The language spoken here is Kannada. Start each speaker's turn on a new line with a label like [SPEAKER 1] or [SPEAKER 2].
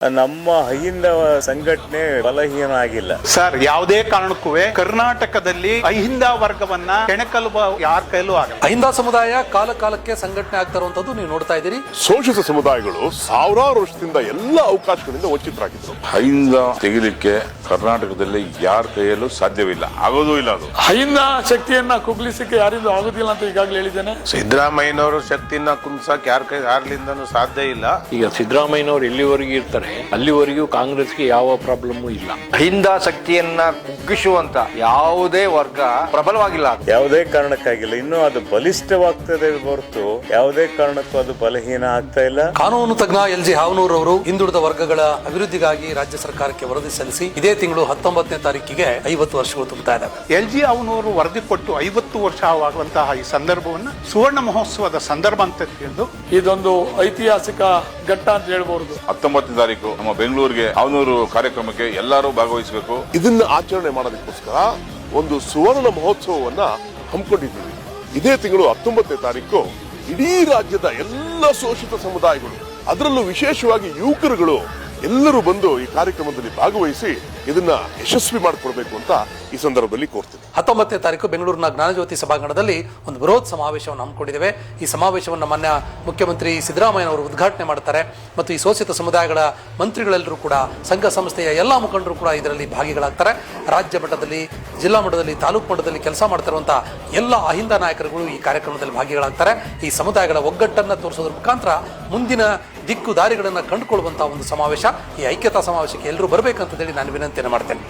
[SPEAKER 1] ನಮ್ಮ ಅಹಿಂದ ಸಂಘಟನೆ ಬಲಹೀನ ಆಗಿಲ್ಲ
[SPEAKER 2] ಸರ್. ಯಾವುದೇ ಕಾರಣಕ್ಕೂ ಕರ್ನಾಟಕದಲ್ಲಿ ಅಹಿಂದ ವರ್ಗವನ್ನ ಕೆಣಕಲು ಯಾರ ಕೈಲೂ ಆಗಲ್ಲ.
[SPEAKER 3] ಅಹಿಂದ ಸಮುದಾಯ ಕಾಲ ಕಾಲಕ್ಕೆ ಸಂಘಟನೆ ಆಗ್ತಾ ಇರುವಂತದ್ದು ನೀವು ನೋಡ್ತಾ ಇದ್ದೀರಿ.
[SPEAKER 4] ಶೋಷಿತ ಸಮುದಾಯಗಳು ಸಾವಿರಾರು ವರ್ಷದಿಂದ ಎಲ್ಲ ಅವಕಾಶಗಳಿಂದ ವಂಚಿತರಾಗಿದ್ರು.
[SPEAKER 5] ಅಹಿಂದ ತೆಗಿಲಿಕ್ಕೆ ಕರ್ನಾಟಕದಲ್ಲಿ ಯಾರ ಕೈಯಲ್ಲೂ ಸಾಧ್ಯವಿಲ್ಲ, ಆಗೋದೂ ಇಲ್ಲ. ಅದು
[SPEAKER 6] ಅಹಿಂದ ಶಕ್ತಿಯನ್ನ ಕುಗ್ಲಿಸಕ್ಕೆ ಯಾರಿಂದ ಆಗೋದಿಲ್ಲ ಅಂತ ಈಗಾಗಲೇ ಹೇಳಿದ್ದೇನೆ.
[SPEAKER 7] ಸಿದ್ದರಾಮಯ್ಯನವರು ಶಕ್ತಿನ ಕುಂದ್ಸಕ್ ಯಾರ್ಲಿಂದನೂ ಸಾಧ್ಯ ಇಲ್ಲ.
[SPEAKER 8] ಈಗ ಸಿದ್ದರಾಮಯ್ಯನವರು ಎಲ್ಲಿವರೆಗೂ ಇರ್ತಾರೆ ಅಲ್ಲಿವರೆಗೂ ಕಾಂಗ್ರೆಸ್ಗೆ ಯಾವ ಪ್ರಾಬ್ಲಮ್ ಇಲ್ಲ.
[SPEAKER 7] ಅಹಿಂದ ಶಕ್ತಿಯನ್ನ ಕುಗ್ಗಿಸುವಂತ ಯಾವುದೇ ವರ್ಗ ಪ್ರಬಲವಾಗಿಲ್ಲ,
[SPEAKER 1] ಯಾವುದೇ ಕಾರಣಕ್ಕಾಗಿಲ್ಲ. ಇನ್ನು ಅದು ಬಲಿಷ್ಠವಾಗ್ತದೆ ಹೊರತು ಯಾವುದೇ ಕಾರಣಕ್ಕೂ ಅದು ಬಲಹೀನ ಆಗ್ತಾ ಇಲ್ಲ.
[SPEAKER 3] ಕಾನೂನು ತಜ್ಞ ಎಲ್.ಜಿ. ಹಾವನೂರ್ ಅವರು ಹಿಂದುಳಿದ ವರ್ಗಗಳ ಅಭಿವೃದ್ಧಿಗಾಗಿ ರಾಜ್ಯ ಸರ್ಕಾರಕ್ಕೆ ವರದಿ ಸಲ್ಲಿಸಿ ಇದೇ ತಿಂಗಳು 19ನೇ ತಾರೀಕಿಗೆ 50 ವರ್ಷಗಳು ತುಂಬುತ್ತಾ ಇದ್ದಾವೆ.
[SPEAKER 2] ಎಲ್.ಜಿ. ಹಾವನೂರು ವರದಿ ಕೊಟ್ಟು 50 ವರ್ಷ ಆಗುವಂತಹ ಈ ಸಂದರ್ಭವನ್ನು ಸುವರ್ಣ ಮಹೋತ್ಸವದ ಸಂದರ್ಭ ಅಂತ ತಿಳಿದು
[SPEAKER 6] ಇದೊಂದು ಐತಿಹಾಸಿಕ ಘಟ್ಟ ಅಂತ ಹೇಳ್ಬಹುದು.
[SPEAKER 5] 19ನೇ ತಾರೀಕು ನಮ್ಮ ಬೆಂಗಳೂರಿಗೆ ಹಾವನೂರು ಕಾರ್ಯಕ್ರಮಕ್ಕೆ ಎಲ್ಲರೂ ಭಾಗವಹಿಸಬೇಕು.
[SPEAKER 4] ಇದನ್ನ ಆಚರಣೆ ಮಾಡೋದಕ್ಕೋಸ್ಕರ ಒಂದು ಸುವರ್ಣ ಮಹೋತ್ಸವವನ್ನ ಹಮ್ಮಿಕೊಂಡಿದ್ದೀವಿ. ಇದೇ ತಿಂಗಳು 19ನೇ ತಾರೀಕು ಇಡೀ ರಾಜ್ಯದ ಎಲ್ಲ ಶೋಷಿತ ಸಮುದಾಯಗಳು, ಅದರಲ್ಲೂ ವಿಶೇಷವಾಗಿ ಯುವಕರುಗಳು ಎಲ್ಲರೂ ಬಂದು ಈ ಕಾರ್ಯಕ್ರಮದಲ್ಲಿ ಭಾಗವಹಿಸಿ ಇದನ್ನ ಯಶಸ್ವಿ ಮಾಡಿಕೊಡ್ಬೇಕು ಅಂತ ಈ ಸಂದರ್ಭದಲ್ಲಿ ಕೋರ್ತೀನಿ.
[SPEAKER 3] 19ನೇ ತಾರೀಕು ಬೆಂಗಳೂರಿನ ಜ್ಞಾನಜ್ಯೋತಿ ಸಭಾಂಗಣದಲ್ಲಿ ಒಂದು ಬೃಹತ್ ಸಮಾವೇಶವನ್ನು ಹಮ್ಮಿಕೊಂಡಿದ್ದೇವೆ. ಈ ಸಮಾವೇಶವನ್ನು ಮಾನ್ಯ ಮುಖ್ಯಮಂತ್ರಿ ಸಿದ್ದರಾಮಯ್ಯನವರು ಉದ್ಘಾಟನೆ ಮಾಡ್ತಾರೆ ಮತ್ತು ಈ ಶೋಷಿತ ಸಮುದಾಯಗಳ ಮಂತ್ರಿಗಳೆಲ್ಲರೂ ಕೂಡ, ಸಂಘ ಸಂಸ್ಥೆಯ ಎಲ್ಲ ಮುಖಂಡರು ಕೂಡ ಇದರಲ್ಲಿ ಭಾಗಿಗಳಾಗ್ತಾರೆ. ರಾಜ್ಯ ಮಟ್ಟದಲ್ಲಿ, ಜಿಲ್ಲಾ ಮಟ್ಟದಲ್ಲಿ, ತಾಲೂಕು ಮಟ್ಟದಲ್ಲಿ ಕೆಲಸ ಮಾಡ್ತಿರುವಂತಹ ಎಲ್ಲ ಅಹಿಂದ ನಾಯಕರುಗಳು ಈ ಕಾರ್ಯಕ್ರಮದಲ್ಲಿ ಭಾಗಿಗಳಾಗ್ತಾರೆ. ಈ ಸಮುದಾಯಗಳ ಒಗ್ಗಟ್ಟನ್ನು ತೋರಿಸೋದ್ರ ಮುಖಾಂತರ ಮುಂದಿನ ದಿಕ್ಕು ದಾರಿಗಳನ್ನು ಕಂಡುಕೊಳ್ಳುವಂತಹ ಒಂದು ಸಮಾವೇಶ. ಈ ಐಕ್ಯತಾ ಸಮಾವೇಶಕ್ಕೆ ಎಲ್ಲರೂ ಬರಬೇಕಂತ ಹೇಳಿ ನಾನು ವಿನಂತಿಯನ್ನು ಮಾಡ್ತೇನೆ.